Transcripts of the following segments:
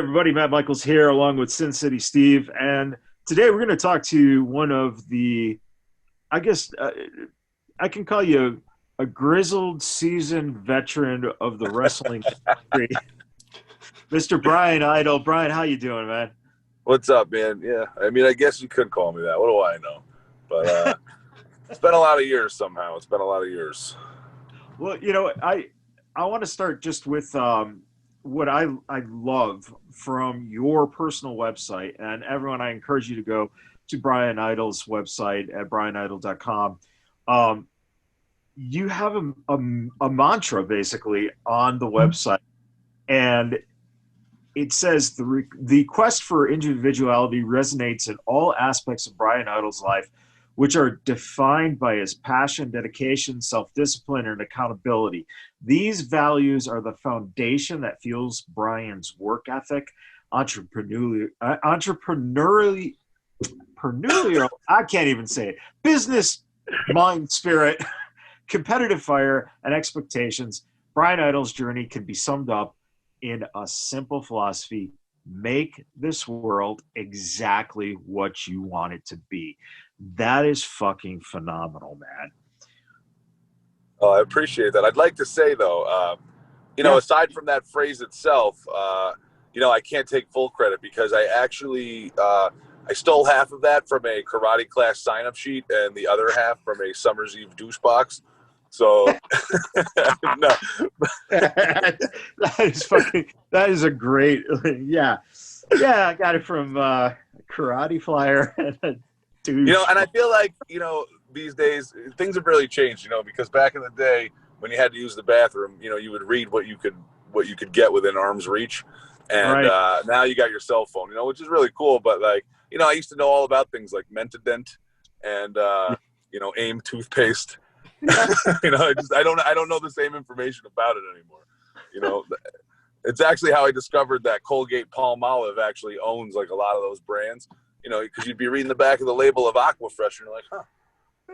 Everybody, Matt Michaels here along with Sin City Steve, and today we're going to talk to one of the, I guess I can call you a grizzled seasoned veteran of the wrestling industry, Mr. Bryan Idol. Bryan, how you doing, man? What's up, man? Yeah, I mean, I guess you could call me that. What do I know? But it's been a lot of years somehow. It's been a lot of years. Well, I want to start just with what I love from your personal website, and everyone, I encourage you to go to Bryan Idol's website at bryanidol.com. You have a mantra basically on the website, and it says the quest for individuality resonates in all aspects of Bryan Idol's life, which are defined by his passion, dedication, self-discipline, and accountability. These values are the foundation that fuels Bryan's work ethic, entrepreneurial, I can't even say it, business mind spirit, competitive fire, and expectations. Bryan Idol's journey can be summed up in a simple philosophy: make this world exactly what you want it to be. That is fucking phenomenal, man. Oh, I appreciate that. I'd like to say, though, aside from that phrase itself, I can't take full credit because I actually I stole half of that from a karate class sign-up sheet and the other half from a Summer's Eve douche box. So, no. That is a great, yeah. I got it from Karate Flyer and a douche. And I feel like, these days things have really changed, because back in the day when you had to use the bathroom, you would read what you could get within arm's reach. And right. Now you got your cell phone, which is really cool. But I used to know all about things like Mentadent and, AIM toothpaste. I don't know the same information about it anymore. It's actually how I discovered that Colgate Palmolive actually owns like a lot of those brands, because you'd be reading the back of the label of Aquafresh and you're like, huh.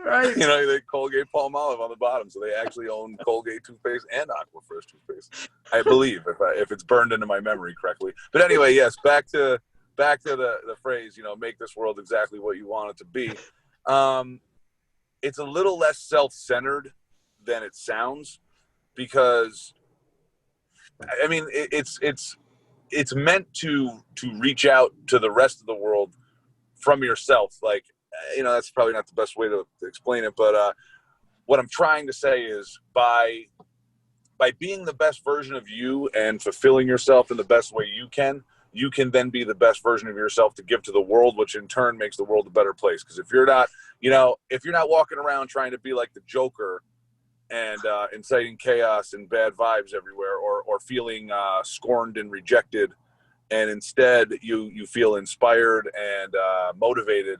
Right. They Colgate Palmolive on the bottom, so they actually own Colgate toothpaste and Aquafresh toothpaste, I believe, if it's burned into my memory correctly. But anyway, yes, back to the phrase, make this world exactly what you want it to be. It's a little less self-centered than it sounds, because I mean it's meant to reach out to the rest of the world from yourself. Like, that's probably not the best way to explain it, but what I'm trying to say is by being the best version of you and fulfilling yourself in the best way you can then be the best version of yourself to give to the world, which in turn makes the world a better place. Because if you're not walking around trying to be like the Joker and inciting chaos and bad vibes everywhere, or feeling scorned and rejected, and instead you feel inspired and motivated,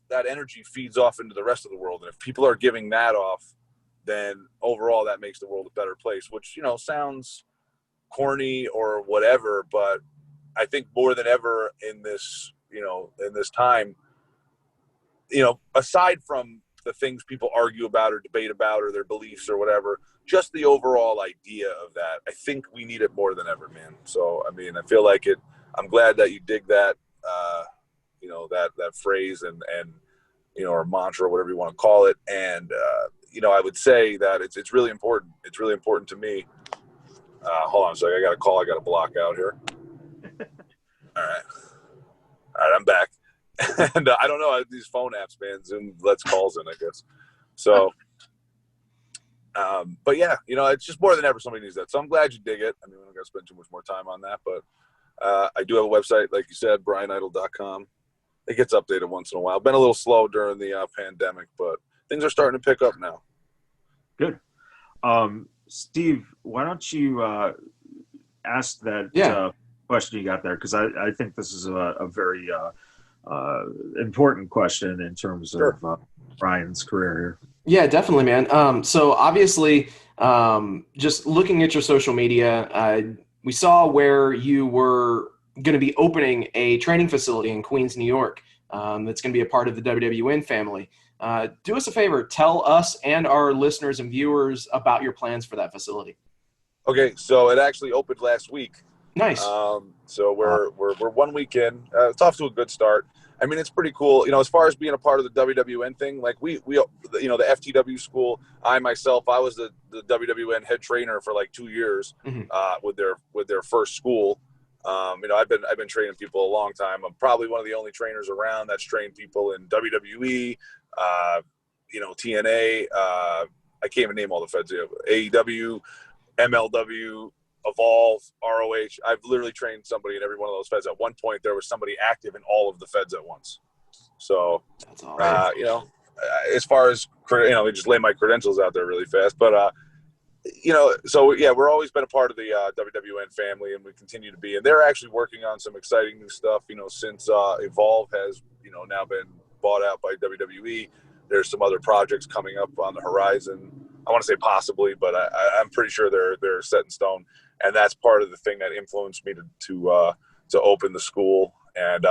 that energy feeds off into the rest of the world. And if people are giving that off, then overall that makes the world a better place, which, sounds corny or whatever, but I think more than ever in this time, aside from the things people argue about or debate about or their beliefs or whatever, just the overall idea of that, I think we need it more than ever, man. So, I mean, I feel like I'm glad that you dig that, that phrase and or mantra, or whatever you want to call it. And, I would say that it's really important. It's really important to me. Hold on a second. I got a call I got to block out here. All right, I'm back. And I don't know, these phone apps, man, Zoom lets calls in, I guess. So, but yeah, it's just more than ever somebody needs that. So I'm glad you dig it. I mean, we're not going to spend too much more time on that, but I do have a website, like you said, bryanidol.com. It gets updated once in a while. Been a little slow during the pandemic, but things are starting to pick up now. Good. Steve, why don't you ask that question you got there? Because I think this is a very important question in terms of Bryan's career here. Yeah, definitely, man. So obviously, just looking at your social media, we saw where you were going to be opening a training facility in Queens, New York. That's going to be a part of the WWN family. Do us a favor, tell us and our listeners and viewers about your plans for that facility. Okay, so it actually opened last week. Nice. So we're 1 week in. It's off to a good start. I mean, it's pretty cool. As far as being a part of the WWN thing, like we the FTW school. I was the WWN head trainer for like 2 years with their first school. I've been training people a long time. I'm probably one of the only trainers around that's trained people in WWE, TNA. I can't even name all the feds. AEW, MLW. Evolve, ROH. I've literally trained somebody in every one of those feds. At one point, there was somebody active in all of the feds at once. So, that's awesome. As far as they just lay my credentials out there really fast. But we're always been a part of the WWN family, and we continue to be. And they're actually working on some exciting new stuff. Since Evolve has now been bought out by WWE, there's some other projects coming up on the horizon. I want to say possibly, but I'm pretty sure they're set in stone. And that's part of the thing that influenced me to open the school. And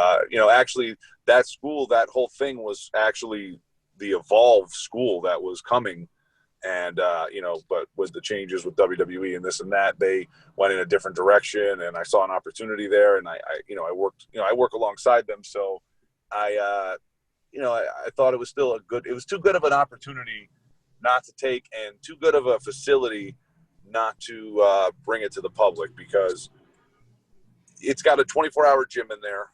actually, that school, that whole thing was actually the Evolve school that was coming. And but with the changes with WWE and this and that, they went in a different direction. And I saw an opportunity there, and I work alongside them. So I thought it was still it was too good of an opportunity not to take, and too good of a facility not to bring it to the public, because it's got a 24-hour gym in there.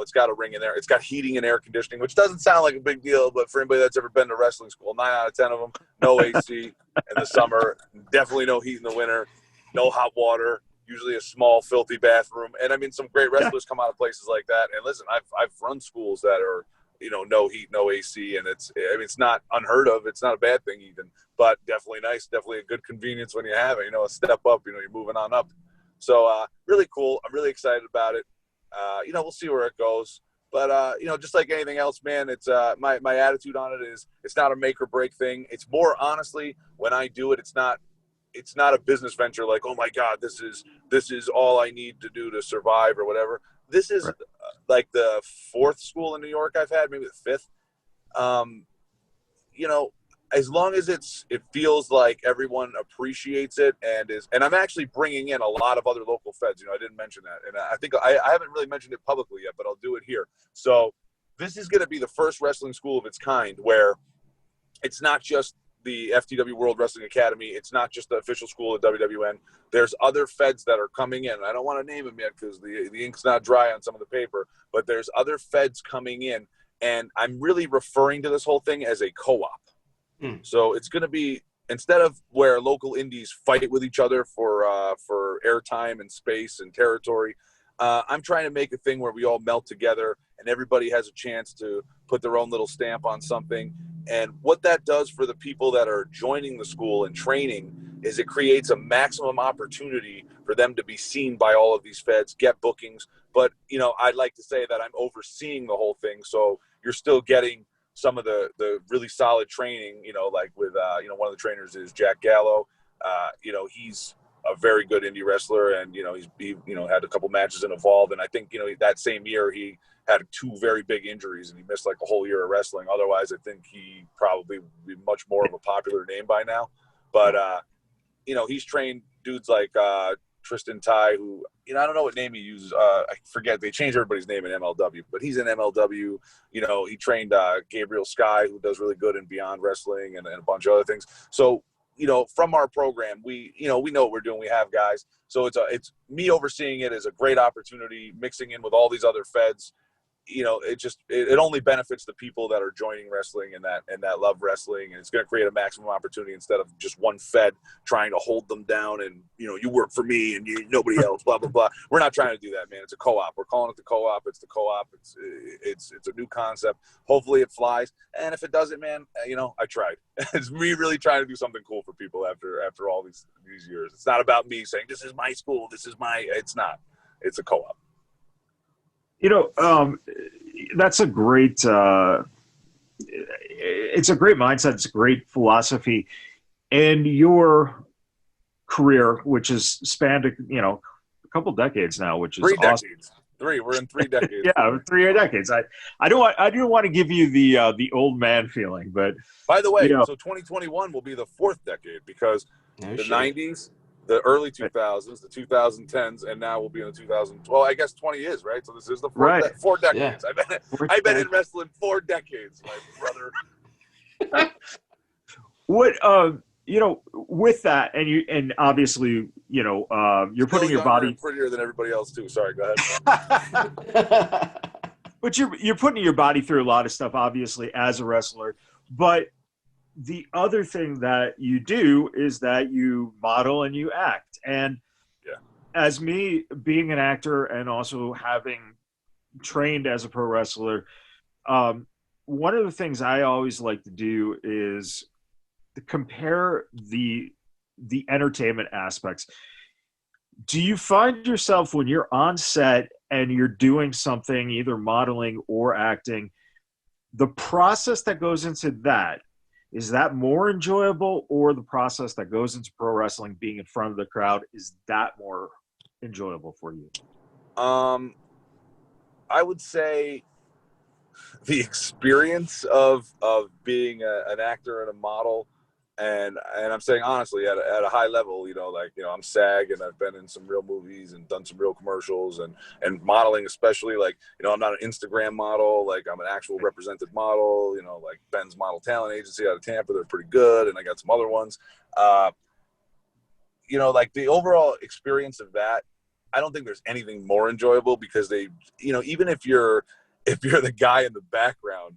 It's got a ring in there. It's got heating and air conditioning, which doesn't sound like a big deal, but for anybody that's ever been to wrestling school, 9 out of 10 of them, no AC in the summer, definitely no heat in the winter, no hot water, usually a small, filthy bathroom. And I mean, some great wrestlers come out of places like that. And listen, I've run schools that are, no heat, no AC, and it's not unheard of. It's not a bad thing even, but definitely nice, definitely a good convenience when you have it, a step up, you're moving on up. So really cool. I'm really excited about it. We'll see where it goes, but just like anything else, man, it's my attitude on it is it's not a make or break thing. It's more, honestly, when I do it, it's not a business venture like, oh my God, this is all I need to do to survive or whatever. This is like the 4th school in New York I've had, maybe the 5th. As long as it feels like everyone appreciates it and I'm actually bringing in a lot of other local feds. I didn't mention that. And I think I haven't really mentioned it publicly yet, but I'll do it here. So this is going to be the first wrestling school of its kind where it's not just the FTW World Wrestling Academy. It's not just the official school of WWN. There's other feds that are coming in. I don't want to name them yet because the ink's not dry on some of the paper, but there's other feds coming in. And I'm really referring to this whole thing as a co-op. So it's going to be, instead of where local indies fight with each other for airtime and space and territory, I'm trying to make a thing where we all melt together and everybody has a chance to put their own little stamp on something. And what that does for the people that are joining the school and training is it creates a maximum opportunity for them to be seen by all of these feds, get bookings. But, I'd like to say that I'm overseeing the whole thing. So you're still getting some of the really solid training, like with, one of the trainers is Jack Gallo. He's a very good indie wrestler, and, he had a couple matches in Evolve. And I think, that same year he had 2 very big injuries and he missed like a whole year of wrestling. Otherwise, I think he probably would be much more of a popular name by now. But, he's trained dudes like Tristan Ty, who, I don't know what name he uses. I forget. They changed everybody's name in MLW, but he's in MLW. He trained Gabriel Sky, who does really good in Beyond Wrestling and a bunch of other things. So, from our program, we know what we're doing. We have guys. So it's me overseeing it is a great opportunity, mixing in with all these other feds. It only benefits the people that are joining wrestling and that love wrestling, and it's going to create a maximum opportunity instead of just one fed trying to hold them down and you work for me and nobody else, blah blah blah. We're not trying to do that, man. It's a co-op. We're calling it the co-op. It's the co-op. It's a new concept. Hopefully it flies, and if it doesn't, man, I tried. It's me really trying to do something cool for people after all these years. It's not about me saying this is my school. It's not. It's a co-op. That's a great, it's a great mindset. It's a great philosophy. And your career, which has spanned, a couple decades now, which is 3 awesome. decades. 3. We're in 3 decades. Yeah, 3 decades. I don't want to give you the old man feeling, but by the way, so 2021 will be the 4th decade because the 90s, the early 2000s, the 2010s, and now we'll be in the 2000s. Well, I guess 20 is, right? So this is the four decades. Yeah. I've been in wrestling 4 decades, my brother. What with that, and obviously, you're putting your body prettier than everybody else too. Sorry, go ahead. But you're putting your body through a lot of stuff, obviously, as a wrestler. But the other thing that you do is that you model and you act. And as me being an actor and also having trained as a pro wrestler, one of the things I always like to do is to compare the entertainment aspects. Do you find yourself when you're on set and you're doing something, either modeling or acting, the process that goes into that, is that more enjoyable, or the process that goes into pro wrestling, being in front of the crowd, is that more enjoyable for you? I would say the experience of being an actor and a model, and I'm saying honestly at a high level, I'm SAG and I've been in some real movies and done some real commercials, and modeling especially, I'm not an Instagram model, I'm an actual represented model, like Ben's Model Talent Agency out of Tampa, they're pretty good, and I got some other ones. The overall experience of that, I don't think there's anything more enjoyable, because they, even if you're the guy in the background,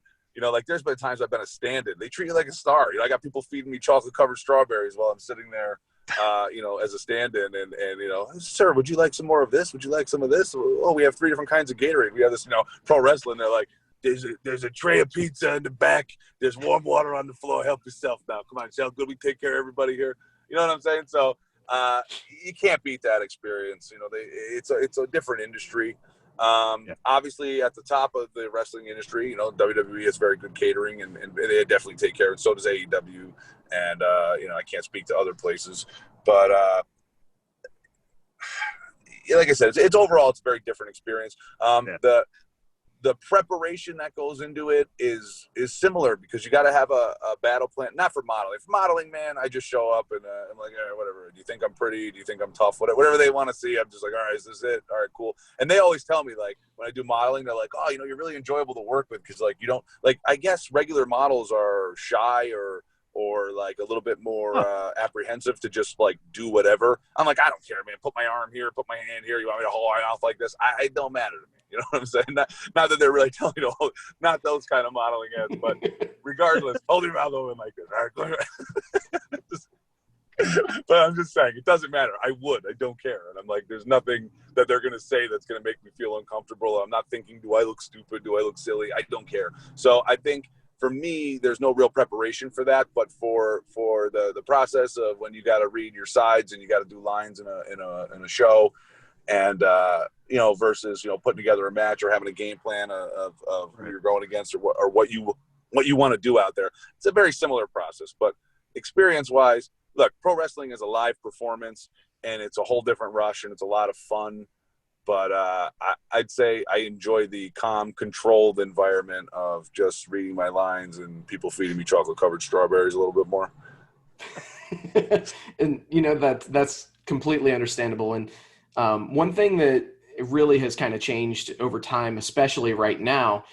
there's been times I've been a stand-in. They treat you like a star. I got people feeding me chocolate-covered strawberries while I'm sitting there, as a stand-in. And sir, would you like some more of this? Would you like some of this? Oh, we have 3 different kinds of Gatorade. We have this, pro wrestling. They're like, there's a tray of pizza in the back. There's warm water on the floor. Help yourself now. Come on, see how good we take care of everybody here. You know what I'm saying? So you can't beat that experience. It's a different industry. Obviously at the top of the wrestling industry, WWE has very good catering, and they definitely take care of it. So does AEW. And, I can't speak to other places, but, like I said, it's overall, it's a very different experience. The preparation that goes into it is similar, because you got to have a battle plan. Not for modeling. For modeling, man, I just show up and I'm like, all right, whatever. Do you think I'm pretty? Do you think I'm tough? Whatever they want to see, I'm just like, all right, is this it? All right, cool. And they always tell me, when I do modeling, they're like, oh, you're really enjoyable to work with, because you don't, I guess regular models are shy or a little bit more apprehensive to just do whatever. I'm like, I don't care, man. Put my arm here, put my hand here. You want me to hold my mouth like this? It don't matter to me. You know what I'm saying? Not that they're really telling you to not those kind of modeling ads, but regardless, hold your mouth open like this. All right, but I'm just saying, it doesn't matter. I don't care. And I'm like, there's nothing that they're going to say that's going to make me feel uncomfortable. I'm not thinking, do I look stupid? Do I look silly? I don't care. So I think, for me, there's no real preparation for that, but for the process of when you got to read your sides and you got to do lines in a show, and versus putting together a match or having a game plan of who you're going against or what you want to do out there, it's a very similar process. But experience-wise, look, pro wrestling is a live performance, and it's a whole different rush, and it's a lot of fun. But I'd say I enjoy the calm, controlled environment of just reading my lines and people feeding me chocolate-covered strawberries a little bit more. And, that's completely understandable. And one thing that really has kind of changed over time, especially right now,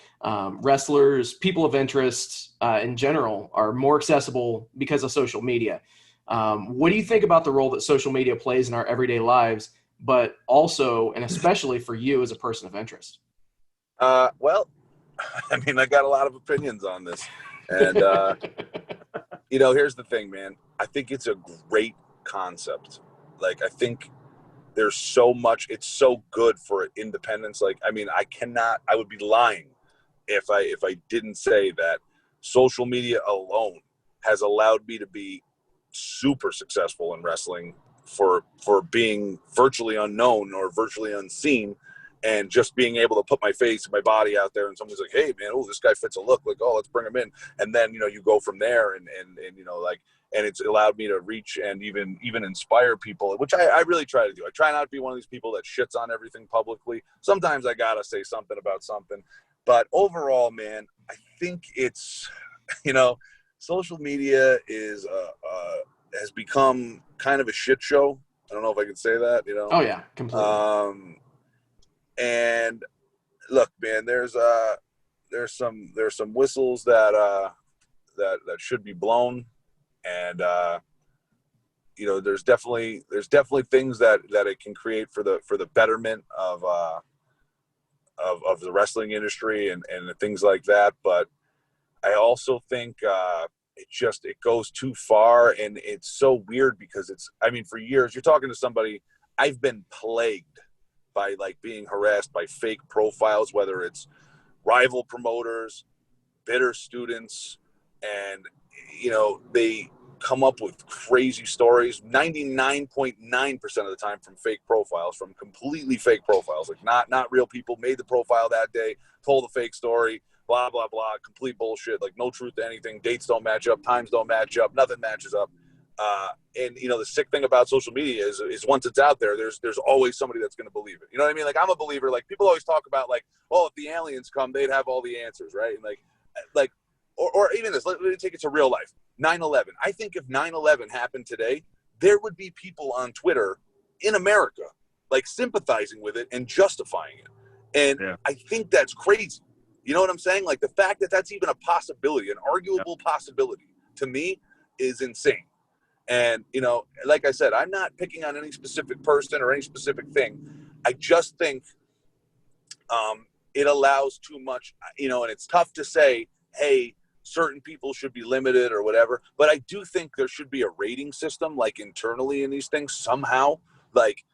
wrestlers, people of interest in general, are more accessible because of social media. What do you think about the role that social media plays in our everyday lives, but also, and especially for you as a person of interest? Well, I mean, I got a lot of opinions on this. And, here's the thing, man. I think it's a great concept. I think there's so much, it's so good for independence. I would be lying if I didn't say that social media alone has allowed me to be super successful in wrestling, for being virtually unknown or virtually unseen, and just being able to put my face and my body out there, and someone's like, hey man, oh, this guy fits a look, let's bring him in. And then, you go from there, and it's allowed me to reach and even inspire people, which I really try to do. I try not to be one of these people that shits on everything publicly. Sometimes I gotta say something about something, but overall, man, I think it's, social media has become kind of a shit show I don't know if I can say that, Oh yeah, completely. And look, man, there's some whistles that should be blown, and there's definitely things that it can create for the betterment of the wrestling industry and things like that. But I also think it goes too far, and it's so weird because for years you're talking to somebody. I've been plagued by like being harassed by fake profiles, whether it's rival promoters, bitter students, and they come up with crazy stories 99.9% of the time from fake profiles, from completely fake profiles, like not real people, made the profile that day, told a fake story, blah blah blah, complete bullshit, like no truth to anything, dates don't match up, times don't match up, nothing matches up. And the sick thing about social media is once it's out there, there's always somebody that's going to believe it. You know what I mean? Like, I'm a believer. Like, people always talk about like, oh, if the aliens come, they'd have all the answers, right? And like or even this, let me take it to real life. 9/11. I think if 9/11 happened today, there would be people on Twitter in America like sympathizing with it and justifying it. And yeah. I think that's crazy. You know what I'm saying? Like, the fact that that's even a possibility, an arguable possibility, to me is insane. And, like I said, I'm not picking on any specific person or any specific thing. I just think it allows too much, and it's tough to say, hey, certain people should be limited or whatever. But I do think there should be a rating system, like internally in these things somehow. Like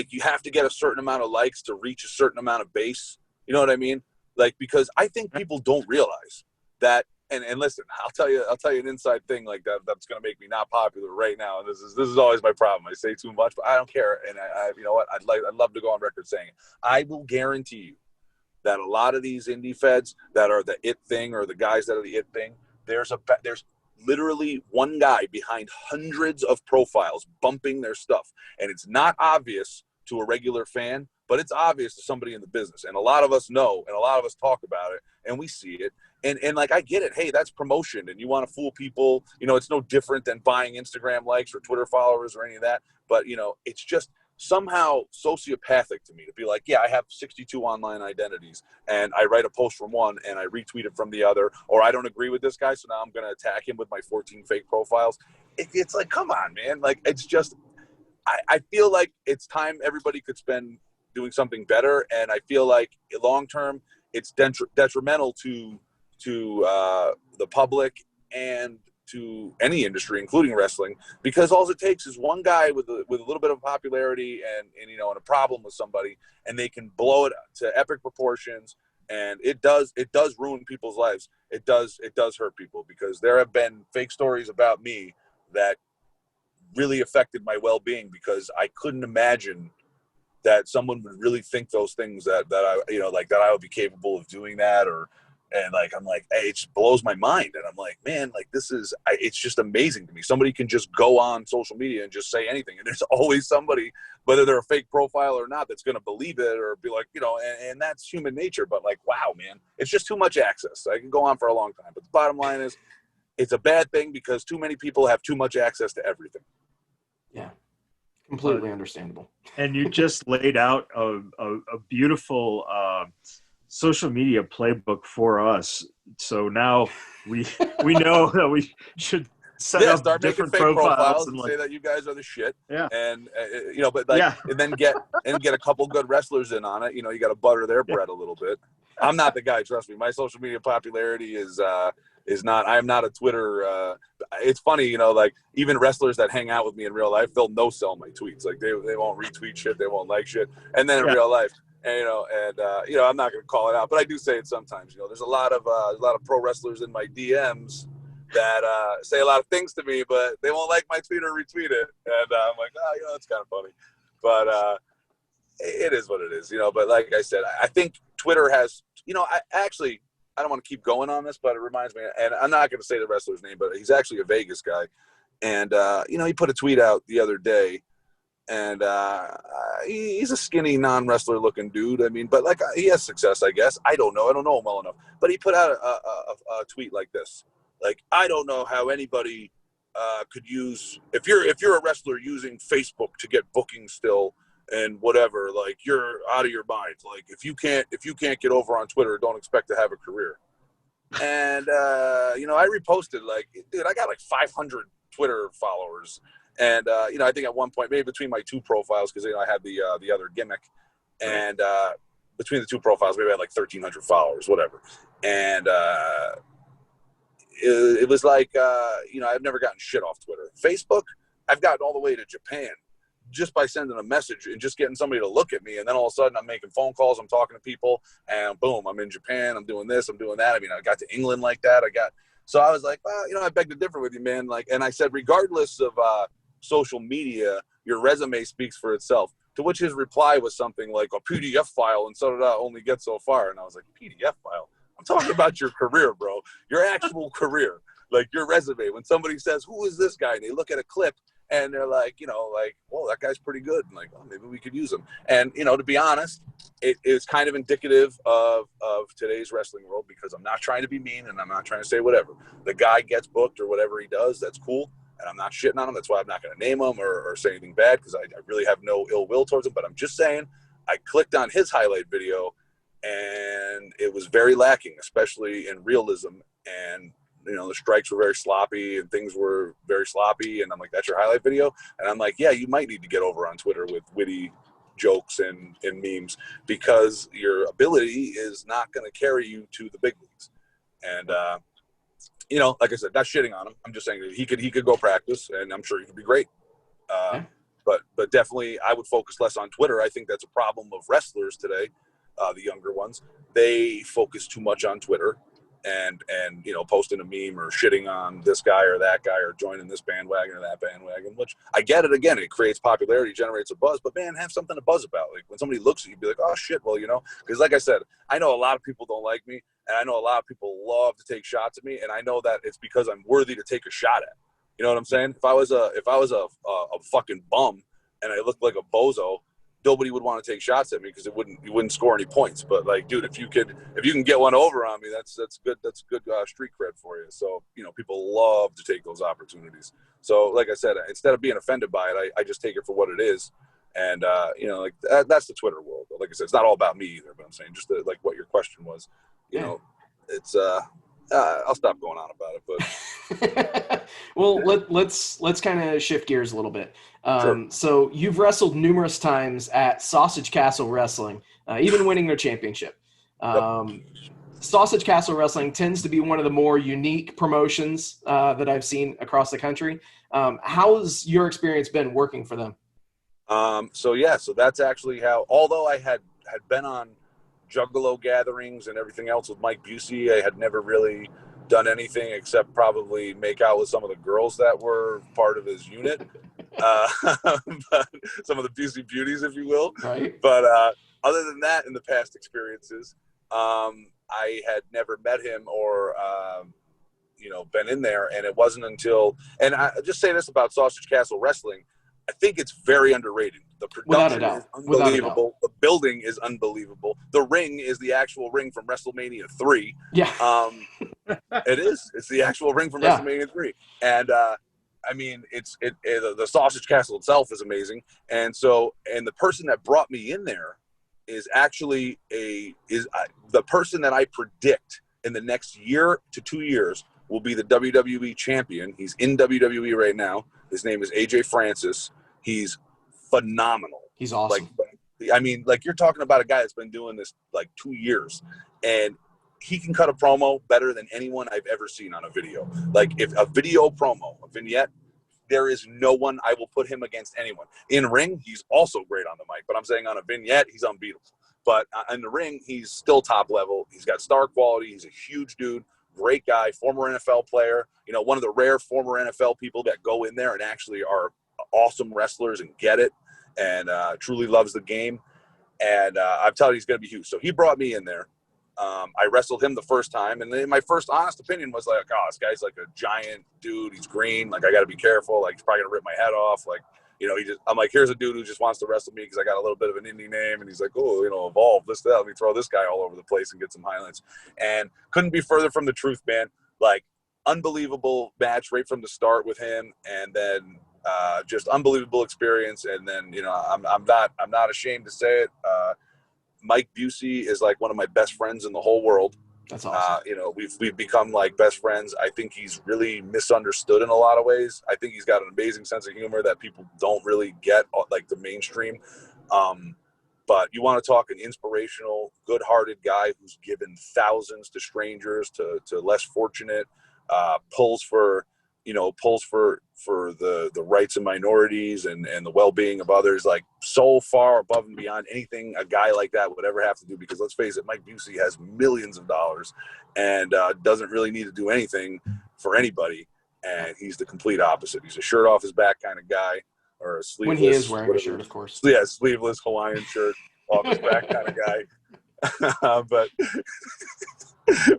you have to get a certain amount of likes to reach a certain amount of base. You know what I mean? Like, because I think people don't realize that. And listen, I'll tell you an inside thing like that's going to make me not popular right now. And this is always my problem. I say too much, but I don't care. And I you know what? I'd love to go on record saying it. I will guarantee you that a lot of these indie feds that are the it thing, or the guys that are the it thing, there's literally one guy behind hundreds of profiles bumping their stuff. And it's not obvious to a regular fan, but it's obvious to somebody in the business. And a lot of us know, and a lot of us talk about it, and we see it. And like, I get it. Hey, that's promotion, and you want to fool people. It's no different than buying Instagram likes or Twitter followers or any of that. But, it's just somehow sociopathic to me to be like, yeah, I have 62 online identities, and I write a post from one and I retweet it from the other, or I don't agree with this guy, so now I'm going to attack him with my 14 fake profiles. It's like, come on, man. Like, it's just, I feel like it's time everybody could spend doing something better. And I feel like long term, it's detrimental to the public and to any industry, including wrestling, because all it takes is one guy with a little bit of popularity and a problem with somebody, and they can blow it to epic proportions. And it does ruin people's lives. It does hurt people, because there have been fake stories about me that really affected my well-being, because I couldn't imagine that someone would really think those things, that I, that I would be capable of doing that, and like, I'm like, hey, it just blows my mind. And I'm like, man, like, it's just amazing to me. Somebody can just go on social media and just say anything. And there's always somebody, whether they're a fake profile or not, that's going to believe it or be like, and that's human nature. But like, wow, man, it's just too much access. I can go on for a long time. But the bottom line is, it's a bad thing, because too many people have too much access to everything. Yeah, completely understandable. And you just laid out a beautiful social media playbook for us. So now we know that we should set up start different making fake profiles and say that you guys are the shit. Yeah. And but like, yeah. and then get a couple good wrestlers in on it. You got to butter their bread a little bit. I'm not the guy, trust me. My social media popularity is not. I am not a Twitter. It's funny, like, even wrestlers that hang out with me in real life, they'll no sell my tweets. Like, they won't retweet shit, they won't like shit, and then in real life, and I'm not gonna call it out, but I do say it sometimes. There's a lot of pro wrestlers in my DMs that say a lot of things to me, but they won't like my tweet or retweet it, and I'm like, that's kind of funny, but it is what it is, But like I said, I think Twitter has, I don't want to keep going on this, but it reminds me, and I'm not going to say the wrestler's name, but he's actually a Vegas guy. And, he put a tweet out the other day, and he's a skinny, non-wrestler looking dude. I mean, but like, he has success, I guess. I don't know him well enough. But he put out a tweet like this. Like, I don't know how anybody could use, if you're a wrestler using Facebook to get bookings still and whatever, like, you're out of your mind. Like, if you can't get over on Twitter, don't expect to have a career. And I reposted, like, dude, I got like 500 Twitter followers, and I think at one point, maybe between my two profiles, because I had the other gimmick, and between the two profiles, maybe I had like 1,300 followers, whatever. And it was like, I've never gotten shit off Twitter. Facebook, I've gotten all the way to Japan just by sending a message and just getting somebody to look at me. And then all of a sudden I'm making phone calls, I'm talking to people, and boom, I'm in Japan, I'm doing this, I'm doing that. I mean, I got to England like that. So I was like, well, I beg to differ with you, man. Like, and I said, regardless of social media, your resume speaks for itself. To which his reply was something like, a PDF file, and so did I only get so far. And I was like, PDF file? I'm talking about your career, bro. Your actual career. Like, your resume. When somebody says, who is this guy? And they look at a clip, and they're like, well, that guy's pretty good. And like, oh, maybe we could use him. And, to be honest, it is kind of indicative of today's wrestling world, because I'm not trying to be mean and I'm not trying to say whatever. The guy gets booked or whatever he does, that's cool. And I'm not shitting on him. That's why I'm not going to name him or say anything bad, because I really have no ill will towards him. But I'm just saying, I clicked on his highlight video, and it was very lacking, especially in realism. And the strikes were very sloppy and things were very sloppy. And I'm like, that's your highlight video? And I'm like, yeah, you might need to get over on Twitter with witty jokes and memes, because your ability is not going to carry you to the big leagues. And, like I said, not shitting on him. I'm just saying that he could go practice, and I'm sure he could be great. But definitely I would focus less on Twitter. I think that's a problem of wrestlers today, the younger ones. They focus too much on Twitter and posting a meme or shitting on this guy or that guy or joining this bandwagon or that bandwagon, which I get it. Again, it creates popularity, generates a buzz, but man, have something to buzz about. Like, when somebody looks at you, be like, oh shit, well, because like I said, I know a lot of people don't like me, and I know a lot of people love to take shots at me, and I know that it's because I'm worthy to take a shot at. You know what I'm saying? If I was a fucking bum and I looked like a bozo, nobody would want to take shots at me, because you wouldn't score any points. But like, dude, if you can get one over on me, that's good. That's good street cred for you. So people love to take those opportunities. So like I said, instead of being offended by it, I just take it for what it is. And that's the Twitter world. Like I said, it's not all about me either. But I'm saying, just like what your question was, it's I'll stop going on about it. But well, let's kind of shift gears a little bit. Sure. So you've wrestled numerous times at Sausage Castle Wrestling, even winning their championship. Sausage Castle Wrestling tends to be one of the more unique promotions that I've seen across the country. How's your experience been working for them? So that's actually how, although I had been on Juggalo gatherings and everything else with Mike Busey, I had never really done anything except probably make out with some of the girls that were part of his unit. But some of the Busey beauties, if you will. Right. But other than that, in the past experiences, I had never met him or been in there. And it wasn't until, and I just say this about Sausage Castle Wrestling, I think it's very underrated. The production is unbelievable. The building is unbelievable. The ring is the actual ring from WrestleMania 3. Yeah. It is. It's the actual ring from WrestleMania 3. And I mean, the Sausage Castle itself is amazing. And the person that brought me in there is actually the person that I predict in the next year to 2 years will be the WWE champion. He's in WWE right now. His name is AJ Francis. He's phenomenal. He's awesome. You're talking about a guy that's been doing this like 2 years, and he can cut a promo better than anyone I've ever seen on a video. Like, if a video promo, a vignette, there is no one. I will put him against anyone. In ring, he's also great on the mic, but I'm saying on a vignette, he's unbeatable. But in the ring, he's still top level. He's got star quality. He's a huge dude. Great guy, former NFL player, one of the rare former NFL people that go in there and actually are awesome wrestlers and get it, and truly loves the game. And I'm telling you, he's going to be huge. So he brought me in there. I wrestled him the first time, and then my first honest opinion was like, oh, this guy's like a giant dude. He's green. Like, I got to be careful. Like, he's probably going to rip my head off. Like, I'm like, here's a dude who just wants to wrestle me because I got a little bit of an indie name. And he's like, oh, Evolve, this, that. Let me throw this guy all over the place and get some highlights. And couldn't be further from the truth, man. Like, unbelievable match right from the start with him, and then just unbelievable experience. And then, you know, I'm not ashamed to say it. Mike Busey is like one of my best friends in the whole world. That's awesome. You know, we've become like best friends. I think he's really misunderstood in a lot of ways. I think he's got an amazing sense of humor that people don't really get, like the mainstream. But you want to talk an inspirational, good-hearted guy who's given thousands to strangers, to less fortunate, pulls for the rights of minorities and the well-being of others, like so far above and beyond anything a guy like that would ever have to do. Because let's face it, Mike Busey has millions of dollars and doesn't really need to do anything for anybody. And he's the complete opposite. He's a shirt off his back kind of guy, or a sleeveless. When he is wearing a shirt, of course. Yeah, sleeveless Hawaiian shirt off his back kind of guy.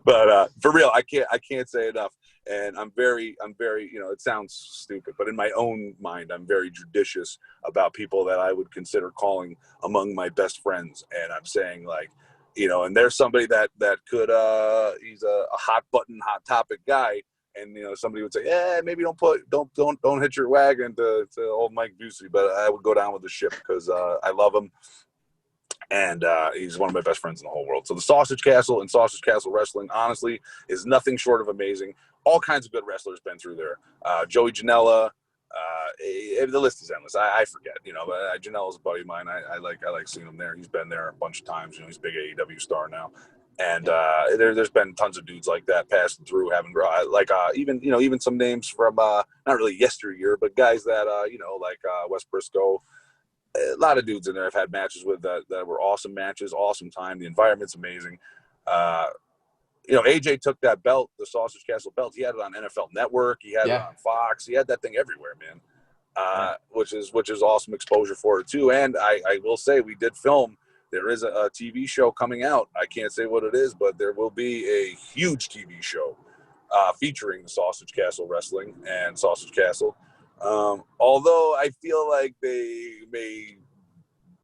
but for real, I can't say enough. And I'm very, you know, it sounds stupid, but in my own mind, I'm very judicious about people that I would consider calling among my best friends. And I'm saying, like, you know, and there's somebody that could, he's a hot button, hot topic guy. And, you know, somebody would say, yeah, maybe don't hitch your wagon to old Mike Busey, but I would go down with the ship because I love him. And he's one of my best friends in the whole world. So the Sausage Castle and Sausage Castle Wrestling, honestly, is nothing short of amazing. All kinds of good wrestlers been through there. Joey Janela, the list is endless. I forget, you know, but Janela's a buddy of mine. I like seeing him there. He's been there a bunch of times. You know, he's a big AEW star now. And there's been tons of dudes like that passing through, even some names from not really yesteryear, but guys that you know, like Wes Briscoe. A lot of dudes in there I've had matches with that were awesome matches, awesome time. The environment's amazing. You know, AJ took that belt, the Sausage Castle belt. He had it on NFL Network. He had it on Fox. He had that thing everywhere, man. Which is awesome exposure for it too. And I will say, we did film. There is a TV show coming out. I can't say what it is, but there will be a huge TV show featuring the Sausage Castle Wrestling and Sausage Castle. Although I feel like they may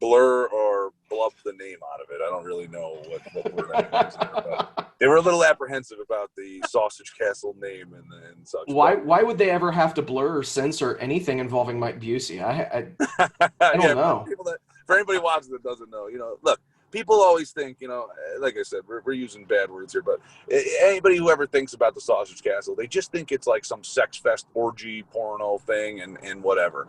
blur or blub the name out of it. I don't really know what word I use there, but they were a little apprehensive about the Sausage Castle name and such. Why would they ever have to blur or censor anything involving Mike Busey? I don't know. For anybody watching that doesn't know, you know, look, people always think, you know, like I said, we're using bad words here, but anybody who ever thinks about the Sausage Castle, they just think it's like some sex fest orgy porno thing and whatever.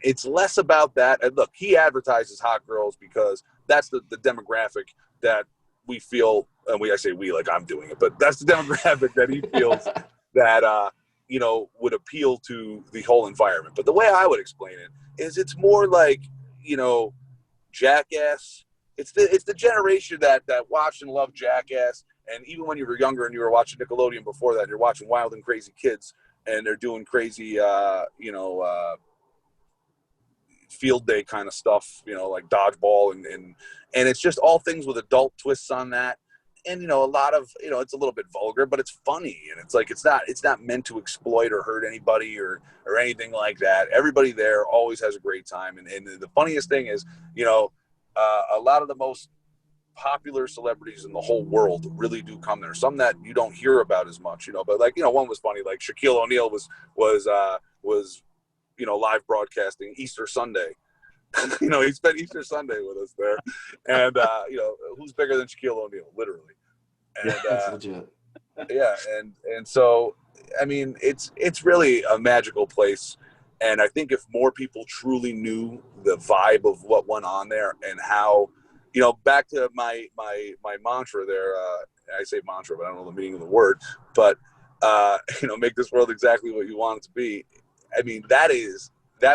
It's less about that. And look, he advertises hot girls because that's the demographic that we feel, and I say we like I'm doing it, but that's the demographic that he feels that, you know, would appeal to the whole environment. But the way I would explain it is it's more like, you know, Jackass. It's the generation that watched and loved Jackass, and even when you were younger and you were watching Nickelodeon before that, you're watching Wild and Crazy Kids, and they're doing crazy, field day kind of stuff, you know, like dodgeball, and it's just all things with adult twists on that, and you know, a lot of, you know, it's a little bit vulgar, but it's funny, and it's like it's not meant to exploit or hurt anybody or anything like that. Everybody there always has a great time, and the funniest thing is, you know. A lot of the most popular celebrities in the whole world really do come there. Some that you don't hear about as much, you know, but like, you know, one was funny, like Shaquille O'Neal was, you know, live broadcasting Easter Sunday. You know, he spent Easter Sunday with us there. And, you know, who's bigger than Shaquille O'Neal, literally. And, That's legit. Yeah. And so, I mean, it's really a magical place. And I think if more people truly knew the vibe of what went on there and how, you know, back to my mantra there, I say mantra, but I don't know the meaning of the word, but, you know, make this world exactly what you want it to be. I mean, that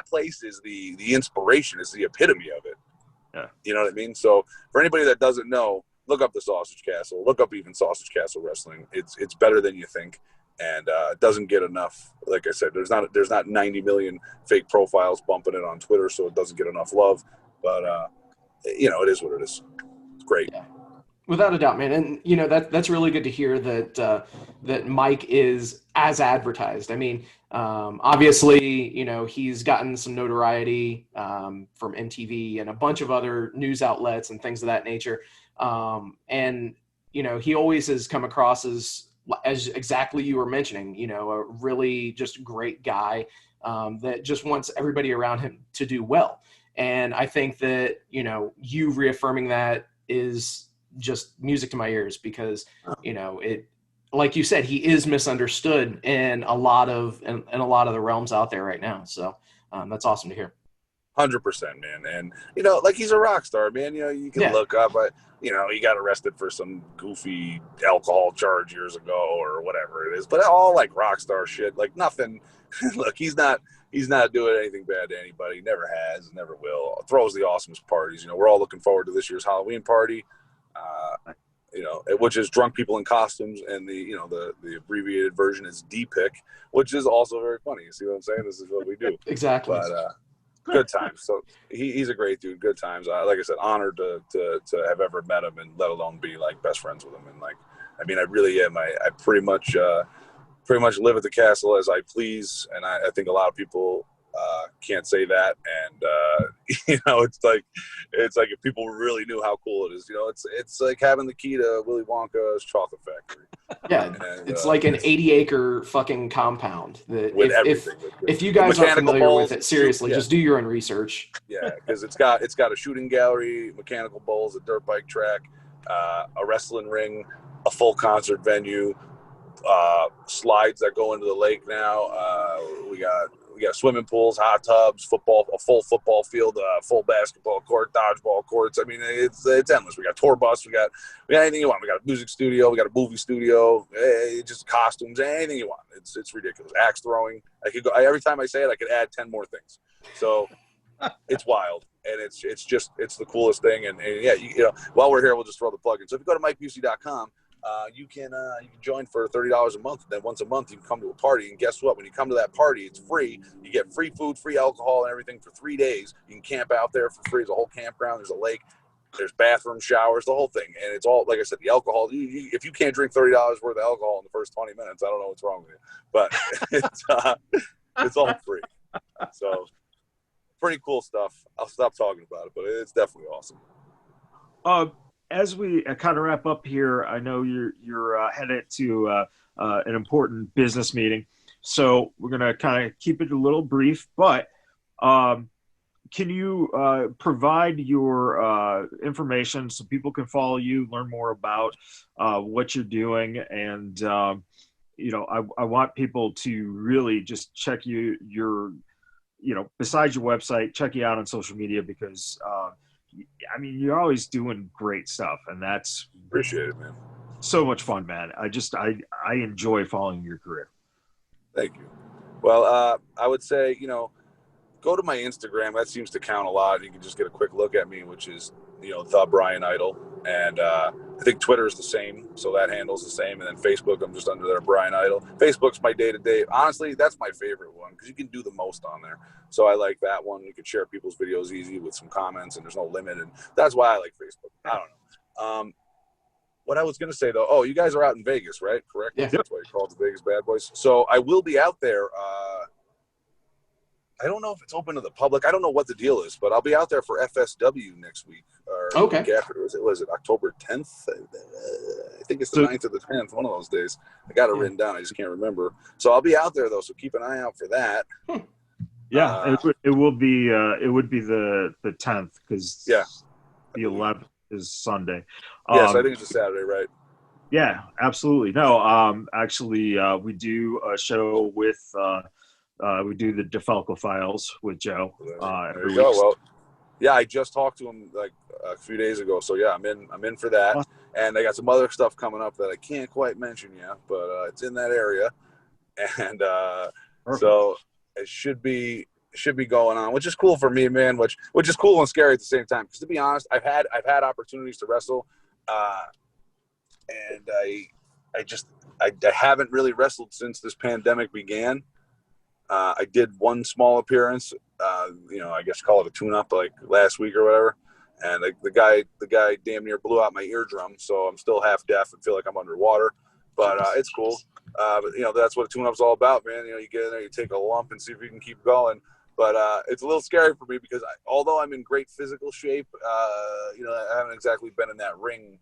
place is the inspiration, is the epitome of it. Yeah. You know what I mean? So for anybody that doesn't know, look up the Sausage Castle, look up even Sausage Castle Wrestling. It's better than you think. And it doesn't get enough. Like I said, there's not 90 million fake profiles bumping it on Twitter, so it doesn't get enough love. But you know, it is what it is. It's great. Yeah. Without a doubt, man. And you know, that's really good to hear that Mike is as advertised. I mean, obviously, you know, he's gotten some notoriety from MTV and a bunch of other news outlets and things of that nature. And you know, he always has come across as as exactly you were mentioning, you know, a really just great guy that just wants everybody around him to do well. And I think that, you know, you reaffirming that is just music to my ears, because, you know, it, like you said, he is misunderstood in a lot of the realms out there right now. So that's awesome to hear. 100%, man. And, you know, like, he's a rock star, man. You know, you can look up, you know, he got arrested for some goofy alcohol charge years ago or whatever it is, but all like rock star shit, like nothing. Look, he's not doing anything bad to anybody. Never has, never will. Throws the awesomest parties. You know, we're all looking forward to this year's Halloween party, you know, which is drunk people in costumes, and the abbreviated version is DPIC, which is also very funny. You see what I'm saying? This is what we do. Exactly. But good times. So he's a great dude. Good times. Like I said, honored to have ever met him, and let alone be like best friends with him. And like, I mean, I really am. I pretty much live at the castle as I please, and I think a lot of people can't say that. And you know, it's like if people really knew how cool it is, you know, it's like having the key to Willy Wonka's chocolate factory. Yeah, and it's like an 80-acre fucking compound. That with if you guys are familiar bowls, with it, seriously, just do your own research. Yeah, because it's got a shooting gallery, mechanical bowls, a dirt bike track, a wrestling ring, a full concert venue, slides that go into the lake now. We got swimming pools, hot tubs, a full football field, full basketball court, dodgeball courts. I mean, it's endless. We got tour bus, we got anything you want. We got a music studio, we got a movie studio, just costumes, anything you want. It's ridiculous. Axe throwing. I could go every time I say it, I could add 10 more things. So it's wild, and it's the coolest thing. And yeah, you know, while we're here, we'll just throw the plug in. So if you go to MikeBusey.com, you can join for $30 a month. And then once a month, you can come to a party. And guess what? When you come to that party, it's free. You get free food, free alcohol, and everything for 3 days. You can camp out there for free. There's a whole campground. There's a lake. There's bathroom, showers, the whole thing. And it's all, like I said, the alcohol. If you can't drink $30 worth of alcohol in the first 20 minutes, I don't know what's wrong with you. But it's all free. So pretty cool stuff. I'll stop talking about it, but it's definitely awesome. As we kind of wrap up here, I know you're headed to an important business meeting, so we're going to kind of keep it a little brief. But can you provide your information so people can follow you, learn more about what you're doing, and you know, I want people to really just check your besides your website, check you out on social media, because I mean, you're always doing great stuff, and that's appreciate it, man. So much fun, man. I enjoy following your career. Thank you. Well, I would say, you know, go to my Instagram. That seems to count a lot. You can just get a quick look at me, which is, you know, the Bryan Idol. And I think Twitter is the same, so that handle's the same. And then Facebook, I'm just under there, Bryan Idol. Facebook's my day-to-day. Honestly, that's my favorite one, because you can do the most on there. So I like that one. You can share people's videos easy with some comments, and there's no limit. And that's why I like Facebook. I don't know. What I was going to say, though, you guys are out in Vegas, right? Correct? Yeah. That's why you call it the Vegas BadBoyz. So I will be out there. I don't know if it's open to the public. I don't know what the deal is, but I'll be out there for FSW next week. Or okay. Week after. Was it October 10th? I think it's the 9th or the 10th, one of those days. I got it written down. I just can't remember. So I'll be out there, though, so keep an eye out for that. Yeah, it would be the 10th, because the 11th is Sunday. Yes, I think it's a Saturday, right? Yeah, absolutely. No, actually, we do a show with we do the DeFalco Files with Joe. There you go. Well, yeah, I just talked to him like a few days ago. So yeah, I'm in for that. Awesome. And I got some other stuff coming up that I can't quite mention yet, but it's in that area. And so it should be going on, which is cool for me, man, which is cool and scary at the same time. Because to be honest, I've had opportunities to wrestle, and I haven't really wrestled since this pandemic began. I did one small appearance, I guess call it a tune-up, like last week or whatever. And the guy damn near blew out my eardrum, so I'm still half deaf and feel like I'm underwater. But it's cool. But that's what a tune-up's all about, man. You get in there, you take a lump and see if you can keep going. But it's a little scary for me, because although I'm in great physical shape, I haven't exactly been in that ring,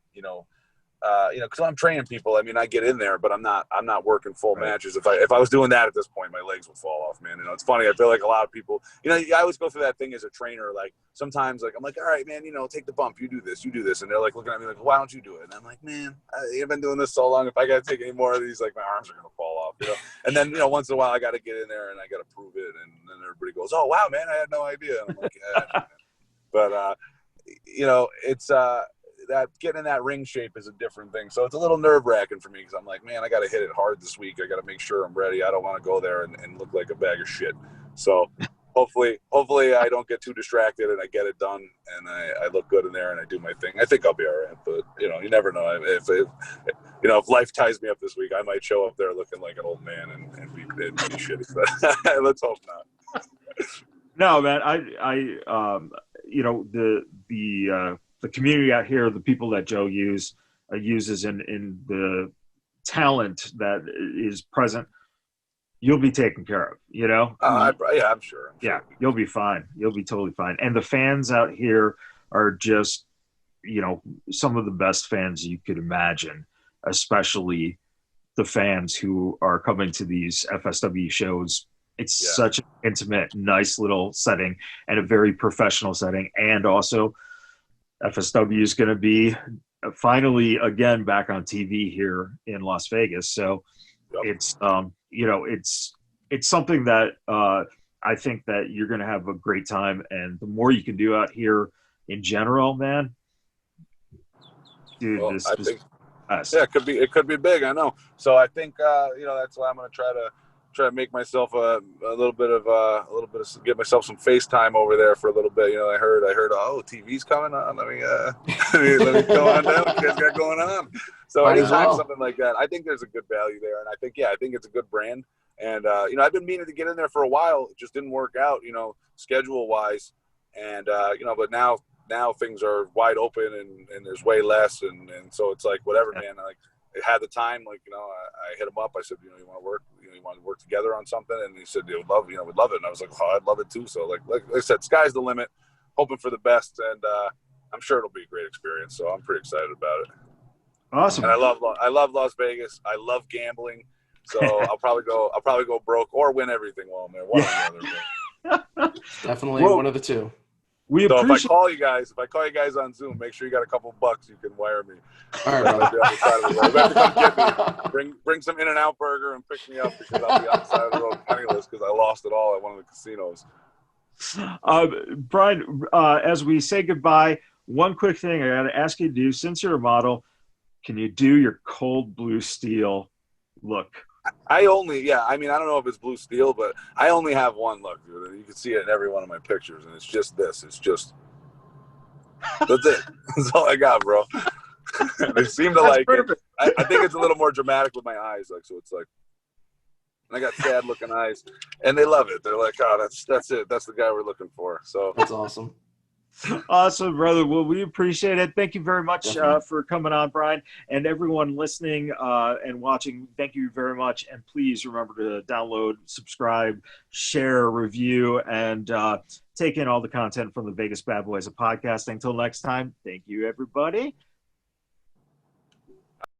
because I'm training people. I mean, I get in there, but I'm not working full matches. If I was doing that at this point, my legs would fall off, man. It's funny. I feel like a lot of people, I always go through that thing as a trainer. Like sometimes, like I'm like, all right, man, take the bump, you do this, and they're like looking at me like, why don't you do it? And I'm like, man, I've been doing this so long. If I got to take any more of these, like my arms are gonna fall off, And then once in a while, I got to get in there and I got to prove it, and then everybody goes, oh wow, man, I had no idea. And I'm like, yeah. But it's that getting in that ring shape is a different thing. So it's a little nerve-wracking for me because I'm like, man, I got to hit it hard this week. I got to make sure I'm ready. I don't want to go there and look like a bag of shit. So hopefully I don't get too distracted and I get it done and I look good in there and I do my thing. I think I'll be all right, but you never know. If life ties me up this week, I might show up there looking like an old man and be shitty. But let's hope not. No, man, the community out here, the people that Joe uses in the talent that is present, you'll be taken care of, I'm sure. Yeah, you'll be fine. You'll be totally fine. And the fans out here are just, some of the best fans you could imagine, especially the fans who are coming to these FSW shows. It's such an intimate, nice little setting and a very professional setting. And also, FSW is going to be finally again back on TV here in Las Vegas. So it's something that I think that you're going to have a great time. And the more you can do out here in general, man, dude, it could be big. I know. So I think that's why I'm going to try to make myself a little bit of get myself some FaceTime over there for a little bit. I heard, oh, TV's coming on. Let me go on down. What you guys got going on? So anytime something like that, I think there's a good value there. And I think it's a good brand. And, I've been meaning to get in there for a while. It just didn't work out, schedule wise. And, but now things are wide open and there's way less. And so it's like, whatever, man, I had the time, I hit him up. I said, you want to work, you want to work together on something? And he said, we'd love it. And I was like, oh, I'd love it too. So like I said, sky's the limit, hoping for the best. And, I'm sure it'll be a great experience. So I'm pretty excited about it. Awesome. And I love Las Vegas. I love gambling. So I'll probably go broke or win everything while I'm there. One or the other. Definitely one of the two. If I call you guys on Zoom, make sure you got a couple bucks you can wire me. All right, bring some In-N-Out burger and pick me up because I'll be on the side of the road penniless because I lost it all at one of the casinos. Bryan, as we say goodbye, one quick thing I got to ask you to do. Since you're a model, can you do your cold blue steel look? I don't know if it's blue steel, but I only have one look, dude. You can see it in every one of my pictures, and it's just this. It's just that's it. That's all I got, bro. They seem to like it. I think it's a little more dramatic with my eyes, so it's like, and I got sad looking eyes, and they love it. They're like, oh, that's it. That's the guy we're looking for. So that's awesome. Awesome, brother. Well, we appreciate it. Thank you very much for coming on, Bryan. And everyone listening and watching, thank you very much. And please remember to download, subscribe, share, review, and take in all the content from the Vegas Bad Boys of podcasting. Until next time, thank you, everybody.